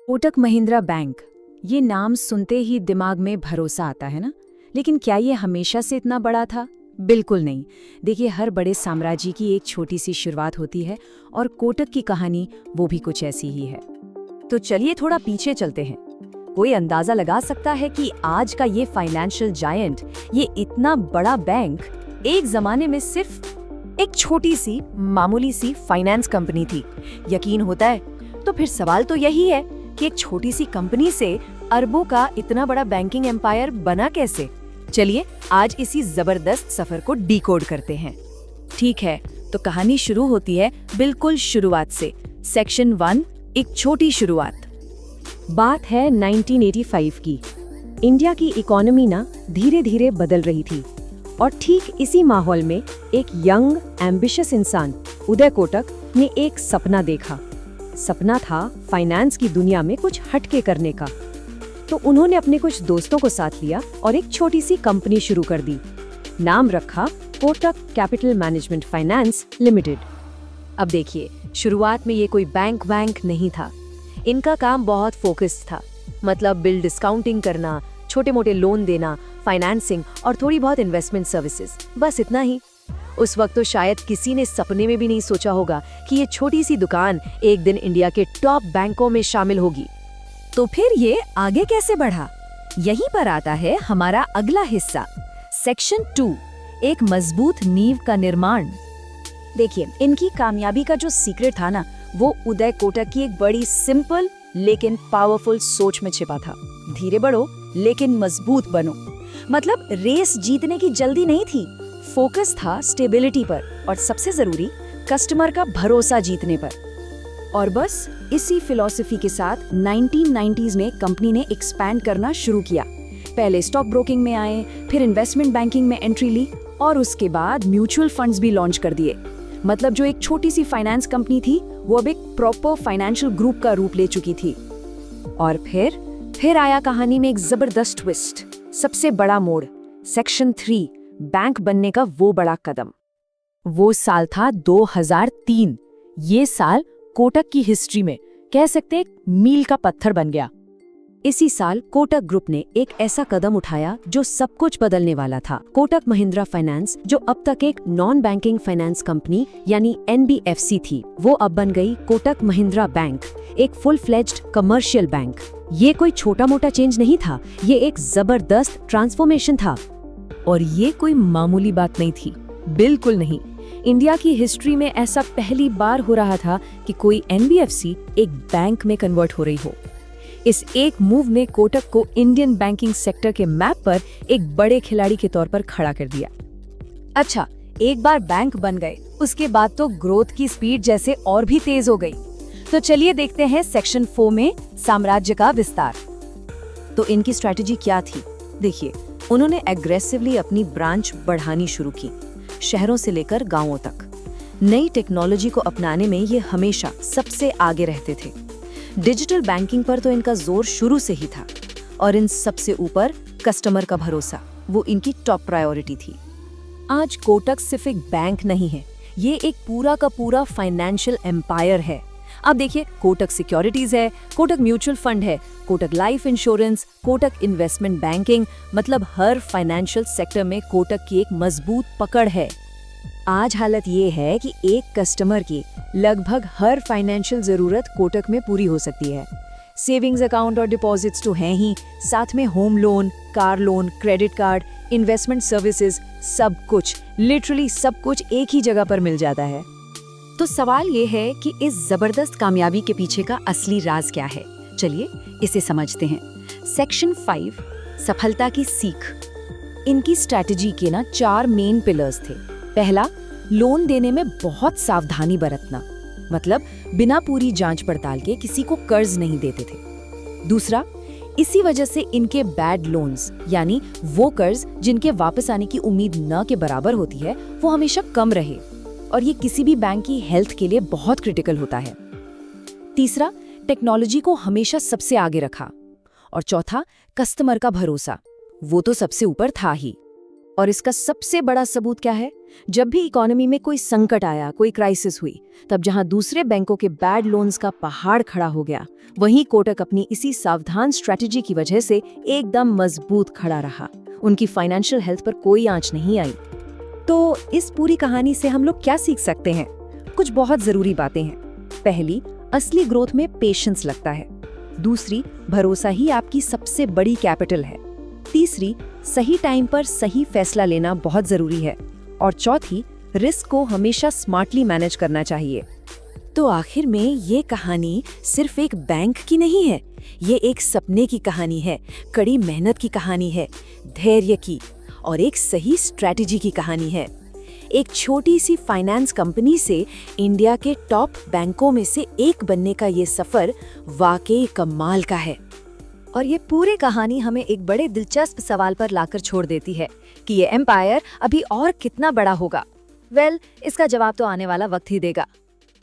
Kotak Mahindra bank, ये नाम सुनते ही दिमाग में भरोसा आता है ना। लेकिन क्या ये हमेशा से इतना बड़ा था? बिल्कुल नहीं। देखिए, हर बड़े साम्राज्य की एक छोटी सी शुरुआत होती है और कोटक की कहानी वो भी कुछ ऐसी ही है। तो चलिए थोड़ा पीछे चलते हैं। कोई अंदाजा लगा सकता है कि आज का ये फाइनेंशियल जायंट, ये इतना बड़ा बैंक, एक जमाने में सिर्फ एक छोटी सी मामूली सी फाइनेंस कंपनी थी। यकीन होता है? तो फिर सवाल तो यही है कि एक छोटी सी कंपनी से अरबों का इतना बड़ा बैंकिंग एम्पायर बना कैसे? चलिए आज इसी जबरदस्त सफर को डिकोड करते हैं। ठीक है, तो कहानी शुरू होती है बिल्कुल शुरुआत से। सेक्शन 1, एक छोटी शुरुआत। बात है 1985 की। इंडिया की इकोनॉमी ना धीरे धीरे बदल रही थी और ठीक इसी माहौल में एक यंग एम्बिशियस इंसान उदय कोटक ने एक सपना देखा। सपना था फाइनेंस की दुनिया में कुछ हटके करने का। तो उन्होंने अपने कुछ दोस्तों को साथ लिया और एक छोटी सी कंपनी शुरू कर दी। नाम रखा Kotak capital management finance limited. अब देखिए, शुरुआत में ये कोई बैंक नहीं था। इनका काम बहुत फोकस्ड था, मतलब बिल डिस्काउंटिंग करना, छोटे मोटे लोन देना, फाइनेंसिंग और थोड़ी बहुत इन्वेस्टमेंट सर्विसेज, बस इतना ही। उस वक्त तो शायद किसी ने सपने में भी नहीं सोचा होगा कि ये छोटी सी दुकान एक दिन इंडिया के टॉप बैंकों में शामिल होगी। तो फिर ये आगे कैसे बढ़ा? यहीं पर आता है हमारा अगला हिस्सा, सेक्शन 2, एक मजबूत नींव का निर्माण। देखिए, इनकी कामयाबी का जो सीक्रेट था ना, वो उदय कोटक की एक बड़ी सिंपल लेकिन पावरफुल सोच में छिपा था। धीरे बढ़ो लेकिन मजबूत बनो। मतलब रेस जीतने की जल्दी नहीं थी, फोकस था स्टेबिलिटी पर और सबसे जरूरी कस्टमर का भरोसा जीतने पर। और बस इसी फिलॉसफी के साथ 1990s में कंपनी ने एक्सपैंड करना शुरू किया। पहले स्टॉक ब्रोकिंग में आए, फिर इन्वेस्टमेंट बैंकिंग में एंट्री ली और उसके बाद म्यूचुअल फंड्स भी लॉन्च कर दिए। मतलब जो एक छोटी सी फाइनेंस कंपनी थी, वो अब एक प्रॉपर फाइनेंशियल ग्रुप का रूप ले चुकी थी। और फिर आया कहानी में एक जबरदस्त ट्विस्ट, सबसे बड़ा मोड़, सेक्शन 3, बैंक बनने का वो बड़ा कदम। वो साल था 2003। ये साल कोटक की हिस्ट्री में कह सकते एक मील का पत्थर बन गया। इसी साल कोटक ग्रुप ने एक ऐसा कदम उठाया जो सब कुछ बदलने वाला था। कोटक महिंद्रा फाइनेंस, जो अब तक एक नॉन बैंकिंग फाइनेंस कंपनी यानी NBFC थी, वो अब बन गई कोटक महिंद्रा बैंक, एक फुल फ्लेज्ड कमर्शियल बैंक। ये कोई छोटा मोटा चेंज नहीं था, ये एक जबरदस्त ट्रांसफॉर्मेशन था। और ये कोई मामूली बात नहीं थी, बिल्कुल नहीं। इंडिया की हिस्ट्री में ऐसा पहली बार हो रहा था कि कोई NBFC एक बैंक में कन्वर्ट हो रही हो। इस एक मूव ने कोटक को इंडियन बैंकिंग सेक्टर के मैप पर एक बड़े खिलाड़ी के तौर पर खड़ा कर दिया। अच्छा, एक बार बैंक बन गए, उसके बाद तो ग्रोथ की स्पीड जैसे और भी तेज हो गई। तो चलिए देखते हैं सेक्शन 4 में साम्राज्य का विस्तार। तो इनकी स्ट्रैटेजी क्या थी? देखिए, उन्होंने एग्रेसिवली अपनी ब्रांच बढ़ानी शुरू की, शहरों से लेकर गांवों तक। नई टेक्नोलॉजी को अपनाने में ये हमेशा सबसे आगे रहते थे। डिजिटल बैंकिंग पर तो इनका जोर शुरू से ही था और इन सबसे ऊपर कस्टमर का भरोसा, वो इनकी टॉप प्रायोरिटी थी। आज कोटक सिर्फ एक बैंक नहीं है, ये एक पूरा का पूरा फाइनेंशियल एम्पायर है। अब देखिए, कोटक सिक्योरिटीज है, कोटक म्यूचुअल फंड है, Kotak life insurance, Kotak investment banking, मतलब हर फाइनेंशियल सेक्टर में कोटक की एक मजबूत पकड़ है। आज हालत ये है कि एक कस्टमर की लगभग हर फाइनेंशियल जरूरत कोटक में पूरी हो सकती है। सेविंग्स अकाउंट और डिपॉजिट्स तो हैं ही, साथ में home loan, car loan, credit card, investment services, सब कुछ, लिटरली सब कुछ एक ही जगह पर मिल जाता है। तो सवाल ये है कि इस जबरदस्त कामयाबी के पीछे का असली राज क्या है? चलिए इसे समझते हैं। सेक्शन 5, सफलता की सीख। इनकी स्ट्रैटेजी के ना 4 मेन पिलर्स थे। पहला, लोन देने में बहुत सावधानी बरतना, मतलब बिना पूरी जांच पड़ताल के किसी को कर्ज नहीं देते थे। दूसरा, इसी वजह से इनके बैड लोन्स, यानी वो कर्ज जिनके वापस आने की उम्मीद न के बराबर होती है, वो हमेशा कम रहे और ये किसी भी बैंक की हेल्थ के लिए बहुत क्रिटिकल होता है। तीसरा, टेक्नोलॉजी को हमेशा सबसे आगे रखा। और चौथा, कस्टमर का भरोसा, वो तो सबसे ऊपर था ही। और इसका सबसे बड़ा सबूत क्या है? जब भी इकोनॉमी में कोई संकट आया, कोई क्राइसिस हुई, तब जहां दूसरे बैंकों के बैड लोन्स का पहाड़ खड़ा हो गया, वहीं कोटक अपनी इसी सावधान स्ट्रेटजी की वजह से एकदम मजबूत खड़ा रहा। उनकी फाइनेंशियल हेल्थ पर कोई आंच नहीं आई। तो इस पूरी कहानी से हम लोग क्या सीख सकते हैं? कुछ बहुत जरूरी बातें हैं। पहली, असली ग्रोथ में पेशेंस लगता है। दूसरी, भरोसा ही आपकी सबसे बड़ी कैपिटल है। तीसरी, सही टाइम पर सही फैसला लेना बहुत जरूरी है। और चौथी, रिस्क को हमेशा स्मार्टली मैनेज करना चाहिए। तो आखिर में ये कहानी सिर्फ एक बैंक की नहीं है, ये एक सपने की कहानी है, कड़ी मेहनत की कहानी है, धैर्य की, और एक सही स्ट्रैटेजी की कहानी है। एक छोटी सी फाइनेंस कंपनी से इंडिया के टॉप बैंकों में से एक बनने का ये सफर वाकई कमाल का है। और ये पूरी कहानी हमें एक बड़े दिलचस्प सवाल पर लाकर छोड़ देती है कि ये एम्पायर अभी और कितना बड़ा होगा। इसका जवाब तो आने वाला वक्त ही देगा।